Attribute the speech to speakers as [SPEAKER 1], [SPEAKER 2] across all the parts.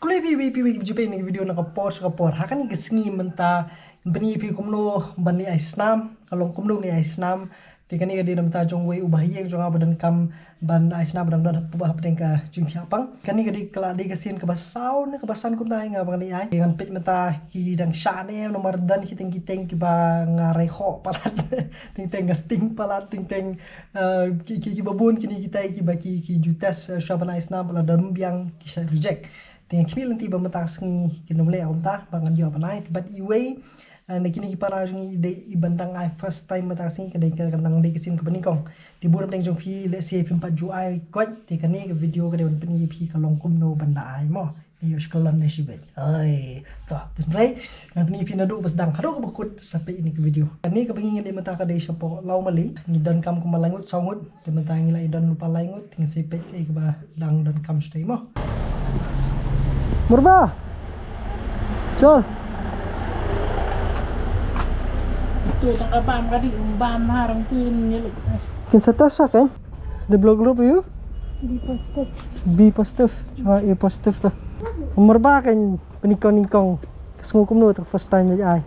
[SPEAKER 1] Kulai pi jumpa ini video nak kapor hakan ni kesengi mentah bani pi kumno bani aisnam kalau kumno ni aisnam tiga ni kadi namta jong wei ubah yang jong abadan kam ban aisnam badam dah ubah apa ka jing siapang kan ni kadi kala di kesin ke basau ni ke basan kum tai ngabang ni ai dengan pej mentah ki dang sya ne nomor dan kiteng ki ba ngarai kho palat ting ngasting palat ting ki babun kini kita ki baki ki jutas syaban aisnam bala dam biang ki reject dengan kimi lanti bamatang sengi kena mulai ta bangan jawab naik but iway kini para jungi de ibandang I first time matang sengi kadai kadang de kesin ke benikong di bulan teng jong pi le se pimpat ju ai kwat ti kani ke video kadai ban peni pi kalong kumno banda ai mo ni yo sekolan ne sibe ai to den rai ngan peni pi nadu basdang hado ko bakut sampai ini ke video kani ke pengingin de mata kadai sapo lau mali ni dan kam ko malangut saungut te mata ngila idan lupa langut ting sepet ke ba dang dan kam stay mo Murba, Col.
[SPEAKER 2] Itu tangkap bam kadi bam harang pun nyeluk.
[SPEAKER 1] Kin setas kan? Di blog lu you?
[SPEAKER 2] Di positif.
[SPEAKER 1] B positif, cuma A positif tu. Murba kan penikong kesengukum nu tu first time aja ai.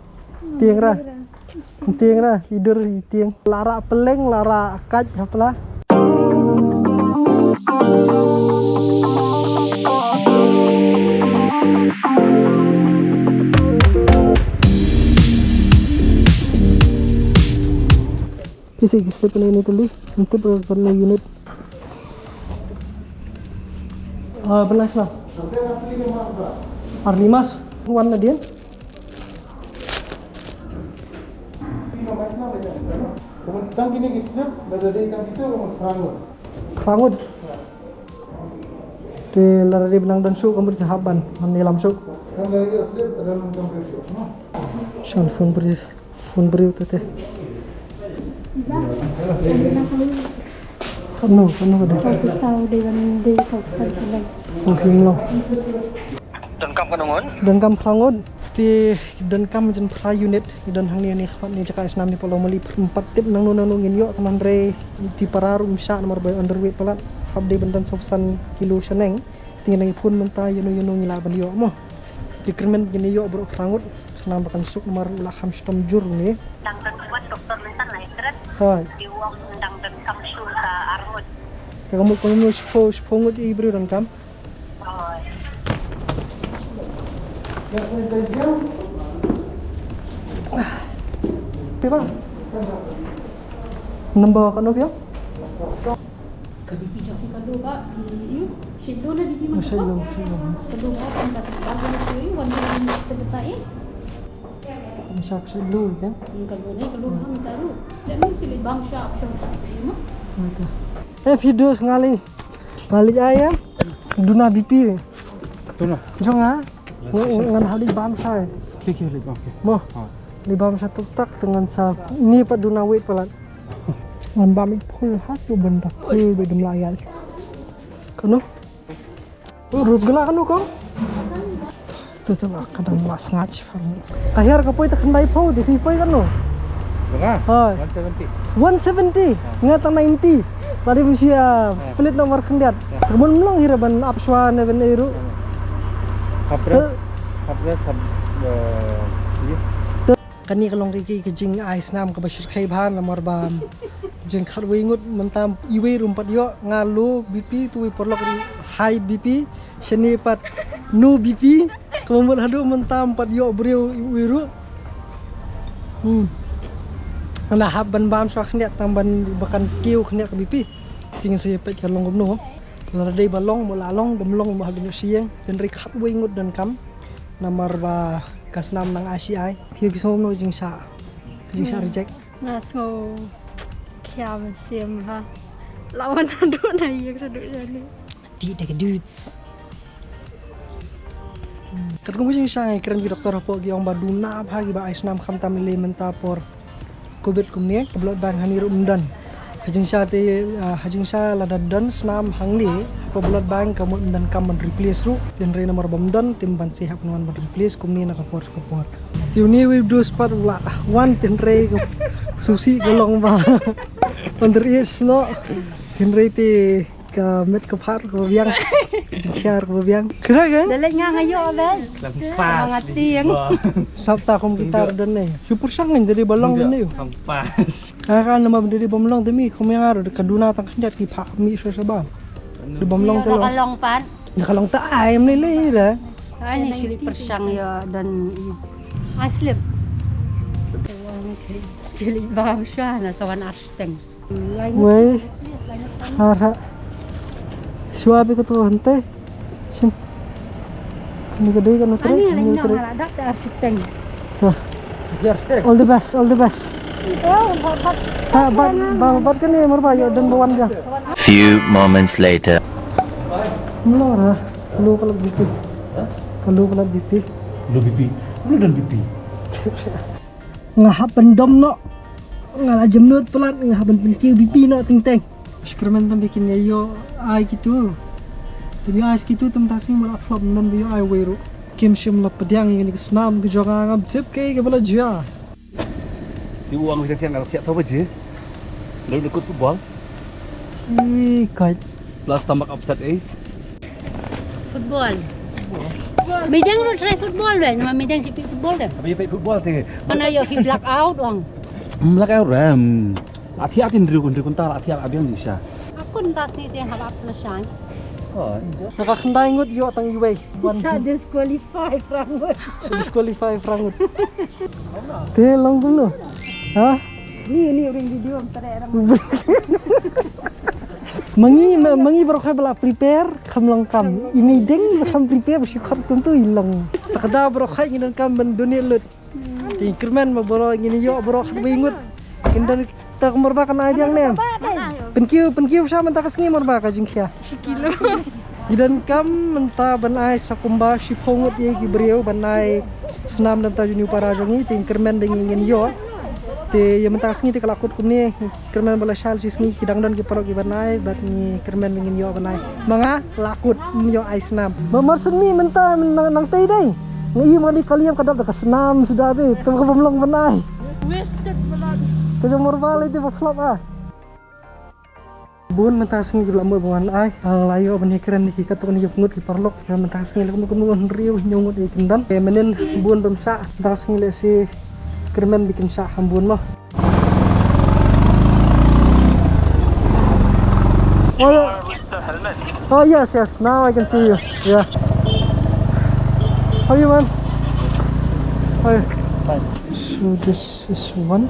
[SPEAKER 1] Tiang ra, tidur tiang. Lara peleng, lara kaj apalah. Kasi slip na ini tuli nanti pernah unit belas lah Arlimas warna dia
[SPEAKER 3] Tang kini slip beda dari kan itu
[SPEAKER 1] Rangud di lari benang dan su kemudian haban menilam su
[SPEAKER 3] kan dari slip dalam temperature
[SPEAKER 1] Sean phone beri tu teh Kanu ada.
[SPEAKER 2] Pisau dengan di fokusar lagi.
[SPEAKER 1] Mungkin lo.
[SPEAKER 4] Dan kam kanungon?
[SPEAKER 1] Dan kam prangon ti dan kam jen pra unit dan hang ni khpat ni jaka isnam ni polo meli 4 tip nang ngin yo teman re ti pararum sya nomor by underweight pelat habde bendan sofsan kilo seneng ti nang pun menta yuno ngila ban yo mo. Ti kermen gini yo bro prangut senam bakan suk nomor ulah hamstom jur ni.
[SPEAKER 5] Dang dan buat dokter lisan lah istirahat
[SPEAKER 1] Hai.
[SPEAKER 5] di uang dang dan kamsu sa armut.
[SPEAKER 1] Kamu spongut i bro dan kam.
[SPEAKER 5] Oh,
[SPEAKER 1] Pipa. Nombor kanu pia?
[SPEAKER 2] Kami pijak kado kak. Sido na di mana?
[SPEAKER 1] Masya Allah.
[SPEAKER 2] Kado kak tempat baru tu wanita terbetai.
[SPEAKER 1] Masak dulu kan?
[SPEAKER 2] Kado ni kado kami taruh. Jadi sila bang shop tu mah.
[SPEAKER 1] Video sekali ayam Duna BP
[SPEAKER 3] Duna
[SPEAKER 1] Jangan ngan hal di bangsa
[SPEAKER 3] Kiki lagi okey
[SPEAKER 1] Moh di bangsa tak dengan sa ni pa Duna wait pelan ngan bami pul hatu benda pul bedem layal kanu urus gela kanu kau tu lah kadang mas ngaj akhir kapoi tak kendai pau di pipoi kan no
[SPEAKER 3] Berapa?
[SPEAKER 1] Hai 170 ngatang 90 Tadi mesti split nomor kendiat. Kemun melong hiraban apswa ne ben iru.
[SPEAKER 3] Habras
[SPEAKER 1] Kani kalong kiki kejing ais nam ke basyur khaiban nomor bam. Jeng khat wingut mentam iwe rumpat yo ngalu BP tu porlok high BP sheni pat no BP kemun hadu mentam pat yo breu wiru. Nah haban bam swa kendiat tamban bahkan kiu kendiat ke BP. Tinggal saya pet kalong gumno. Kalau ada balong mulalong demlong mah dengan siang dan rekat wingut dan kam nomor ba kasnam nang ACI. Dia bisa ngomong jing sa reject.
[SPEAKER 2] Naso kiam sim ha. Lawan adu na iya adu jadi.
[SPEAKER 1] Di take dudes. Kadung jing sa keren bi doktor po gi ong baduna bagi ba isnam kham tamile mentapor. Covid kumne blood bank haniru umdan. Hajing sa ladadan senam hangli apa blood bank kamu dan kam replace ru dan re nomor bomdan tim ban sehat non replace kumni nak kapor tiuni we do spot la one tin re susi golong ba under is no tin re ti ke met ke par ke biang. Jikar ke biang. Keren kan?
[SPEAKER 2] Dalit nga ngayon, Ben. Mga tiyang.
[SPEAKER 1] Sabta komputer dan nih. Super sangin dari balong dan nih.
[SPEAKER 3] Kampas.
[SPEAKER 1] Kan nama dari balong demi kami ngaruh kaduna tang kanjat ki pak mi so sabah. Di balong tuh.
[SPEAKER 2] Nakalong pan.
[SPEAKER 1] Nakalong ta ayam nilai dah.
[SPEAKER 2] Ay, ni slipper siyang ya dan ay slip. Kili baham siya na sawan arsteng.
[SPEAKER 1] Weh, harap. Suabi ko to hante. Sim. Kami gede kan utre.
[SPEAKER 2] Ani lain nang haradak ta arsteng.
[SPEAKER 1] So, all the best, all the best. Babat kan ni merbayo dan bawan dia.
[SPEAKER 6] Few moments later.
[SPEAKER 1] Melora, lu kalau gitu. Kalau kalau gitu.
[SPEAKER 3] Lu pipi. Lu dan pipi.
[SPEAKER 1] Ngahap pendom no. Ngalah jemnut pelat ngahap penkiu pipi no ting-ting. Eksperimen tam bikin yo ai gitu. Tapi ai gitu tam tasing malah flop nan bio ai weru. Kim shim la pediang ini kesnam ke joga ngam zip ke bala jia.
[SPEAKER 3] Di uang kita tiang kalau tiap siapa je? Lalu ikut football.
[SPEAKER 1] Kait.
[SPEAKER 3] Plus tambah upset
[SPEAKER 2] Football. Midang ro try football dah, nama midang si football dah.
[SPEAKER 3] Tapi pakai football teh.
[SPEAKER 2] Mana yo hi black out wang.
[SPEAKER 3] Melak ram. Hati-hati ndri kuntar hati-hati abiang di sya.
[SPEAKER 2] Aku entah sih dia harap selesai.
[SPEAKER 3] Oh,
[SPEAKER 1] Nakakandai ngut yo tang iway.
[SPEAKER 2] Bisa disqualify Frangut.
[SPEAKER 1] Disqualify frangut. Telong dulu. Hah?
[SPEAKER 2] Ni orang video antara orang.
[SPEAKER 1] Mangi baru kaya bela prepare kam langkam. Imideng kam prepare bersyukur tentu hilang. Takda baru kaya nginan kam bendunia lut. Di kerman baru ngini yo baru bingut. Kindan tak merbakan abiang nem. Penkiu sama tak kesini merbaka jingkia.
[SPEAKER 2] Sekilo.
[SPEAKER 1] Gidan kam menta banai sakumba sipongut ye gibriau banai senam dan tajuni para jongi ting kerman dengin yo. Te yang mentah sengi te kalakut kumni kerman bala shal sisngi kidang don ki parok ki banai bat ni kerman dengin yo banai. Manga lakut yo ai senam. Mamar seni mentah nang tei dai. Ngi mani kaliam kadap dak senam sudah be tu belum banai.
[SPEAKER 2] Wasted belan.
[SPEAKER 1] Kerja morbal itu flop ah. Bun mentah sengi gula mo bangan ai. Ang layo bani keren ni katok ni ngut ki parlok. Mentah sengi lakum kum riu nyungut i kendan. Menen bun bemsa mentah sengi le si kermen bikin syah hambun mah. Oh yes, now I can see you. Yeah. How are you, man? How are you? Fine. So this is one,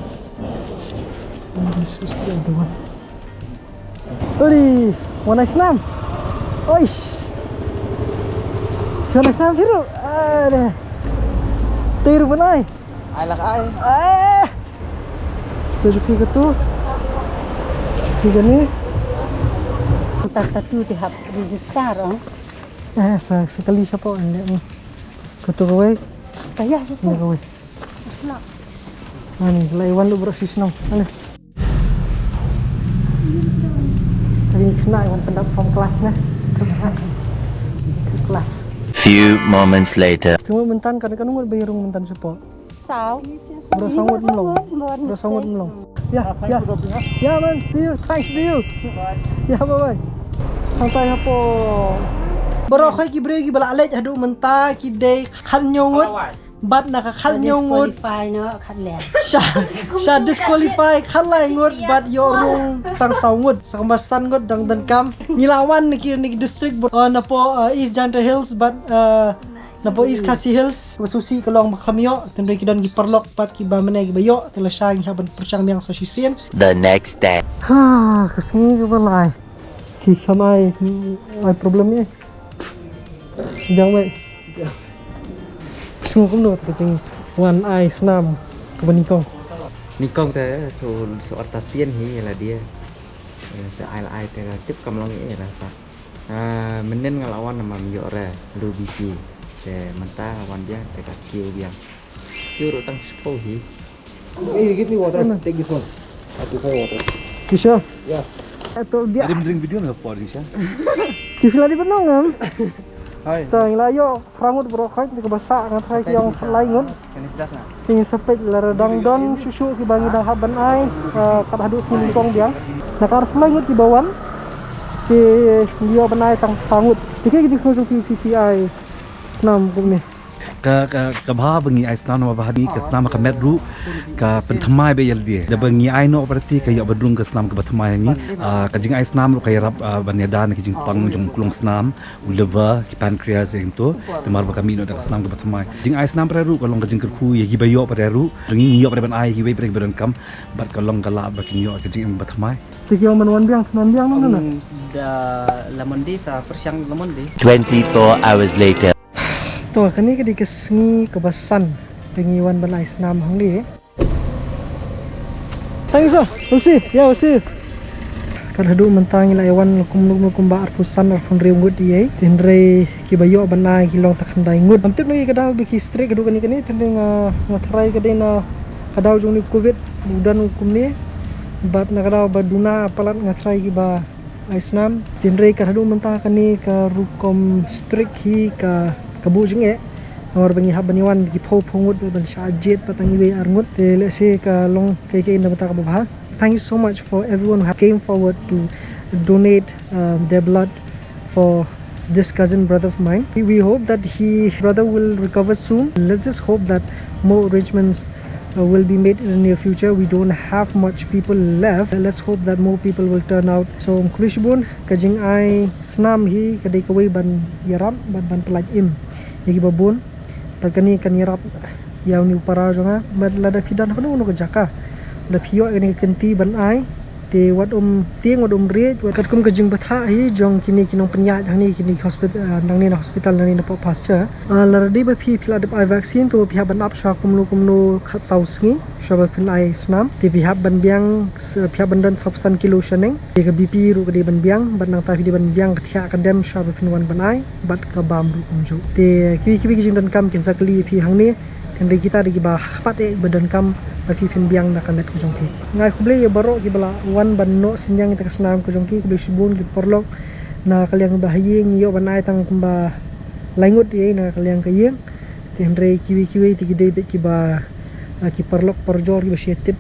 [SPEAKER 1] and this is the other one. Oi, wanna snam? Oish. Wanna snam Firu? Ada. Tiru benai.
[SPEAKER 3] Alak ay.
[SPEAKER 1] Suzuki ke tu? Suzuki ni?
[SPEAKER 2] Tatu dihap register oh.
[SPEAKER 1] Sekali siapa ni? Ketu kawai?
[SPEAKER 2] Kaya siya
[SPEAKER 1] Ni kawai. Ani, laiwan lu berosis nong. Ani. Tadi kena yang pendak from kelas na. Kelas.
[SPEAKER 6] Few moments later.
[SPEAKER 1] Cuma mentan kadang-kadang mau bayarung mentan siapa?
[SPEAKER 2] Sao?
[SPEAKER 1] Berasanggut melong. Berasanggut melong. Ya. Ya man, see you. Thanks to you. Ya bye bye. Sampai hapo. Baro khay gibregi bala alej hadu menta kidai khan nyongut. Bat naka khan nyongut.
[SPEAKER 2] Disqualify no khat le.
[SPEAKER 1] Sha disqualify khan lai ngut bat yorung tang saungut. Sakamasan ngut dang dan kam. Nilawan niki district napo East Janta Hills but napo East Khasi Hills. Susi kalong makamyo tendai kidan gi parlok pat ki ba menai gi bayo tela syang haban percang miang sa sisien.
[SPEAKER 6] The next day.
[SPEAKER 1] Ha, kesini ke balai. Ki kamai ai problem ni. Jangan baik. Semua kum dot kecing wan ai senam ke Nikong.
[SPEAKER 7] Nikong thế số ta tiên hi là dia. Sẽ ai là ai thì là tiếp cầm long nghĩa là ta. Mình nên ngelawan nama mio re lu biki. Để mình ta lawan dia dekat kiu biang. Kiu rutang sepo hi.
[SPEAKER 3] Hey, give me water. Take this one. Aku water.
[SPEAKER 1] Bisa?
[SPEAKER 3] Ya.
[SPEAKER 1] Atau dia
[SPEAKER 3] Ada drink video nggak por di sya?
[SPEAKER 1] di villa di Penang.
[SPEAKER 3] Hai.
[SPEAKER 1] Tang layo frangut brokai di kebasa ngatai yang lain ngun.
[SPEAKER 3] Ini sudah na.
[SPEAKER 1] Ting sepet laradang don susu ki bangi dah haban ai kad hadu singkong biang. Nakar langut di bawan. ke dia benai tang sangut tiga kita semua PPI senam kum ni
[SPEAKER 3] ke bah bengi ai senam nama bah ni ke senam ke medru ke pentamai be yel dia da bengi ai no berarti ke ya bedrung ke senam ke pentamai ni ke jing ai senam ru kai rap banyadan ke jing pang jong kulung senam liver ki pancreas yang tu temar ba kami no da senam ke pentamai jing ai senam peru kalong ke jing kerku ye gi bayo peru jing ngi yo pada ban ai gi we pada badan kam bat kalong kala ba kin yo ke jing pentamai
[SPEAKER 1] tiga man biang mana
[SPEAKER 8] da lamon di sa persiang lamon di
[SPEAKER 6] 24 hours later.
[SPEAKER 1] tu kani ke dikesngi kebasan pengiwan balai senam hang ni thank you sir we'll see kada du mentang ila ewan kum ba arpusan arfun reungut diai tinre ki bayo banai kilong takandai ngut amtip lagi kada biki strik kadu kani tendeng ngatrai kadena kada jong ni covid mudan hukum ni bat nakada baduna apalat ngatrai ki ba aisnam tinre kada du mentang kani ka rukom strik hi ka kabu jenge or bangi habaniwan ki phongut ban shajet patangi we arngut te let's say ka long ke inda mata ka bah. Thank you so much for everyone who came forward to donate their blood for this cousin brother of mine. We hope that brother will recover soon. Let's just hope that more arrangements will be made in the near future. We don't have much people left. Let's hope that more people will turn out. So kulishbun kajing ai snam hi kadai kawai ban yaram ban pelaj im yagi babun pagani kan yarap yaw ni upara jonga bad lada pidan kono no jaka da piyo ini kenti ban ai te wat tieng wat re wat kum kajing batha hi jong kini kinong penya jang ni kini hospital nang ni hospital nang ni na pasture lar di ba pi pila ai vaccine to pi ban up sha kumno khat sausngi shoba pil ai snam te pi ban biang pi ban dan substan kilo shaneng te ka bp ru ka di ban biang ban nang ta di ban biang thia ka dem shoba pin wan ban ai bat ka bam ru kumjo te ki jing dan kam kin sakli pi hang ni kan kita di ba pat e badan kam bagi pin biang nak net ku jongki ngai khuble ye baro ki bala wan ban no sinyang ta kasnam ku jongki ku subun ki porlok na kaliang bahayeng yo banai tang kumba langut ye na kaliang kayeng tenre kiwi ti gide be ki ba ki porlok porjor ki besetip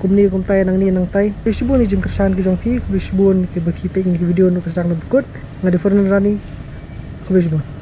[SPEAKER 1] kumni kum tay nang ni nang tay subun ni jing kersan ku jongki ku subun ki baki pe ki video no kasang na bukut ngade fornan rani ku subun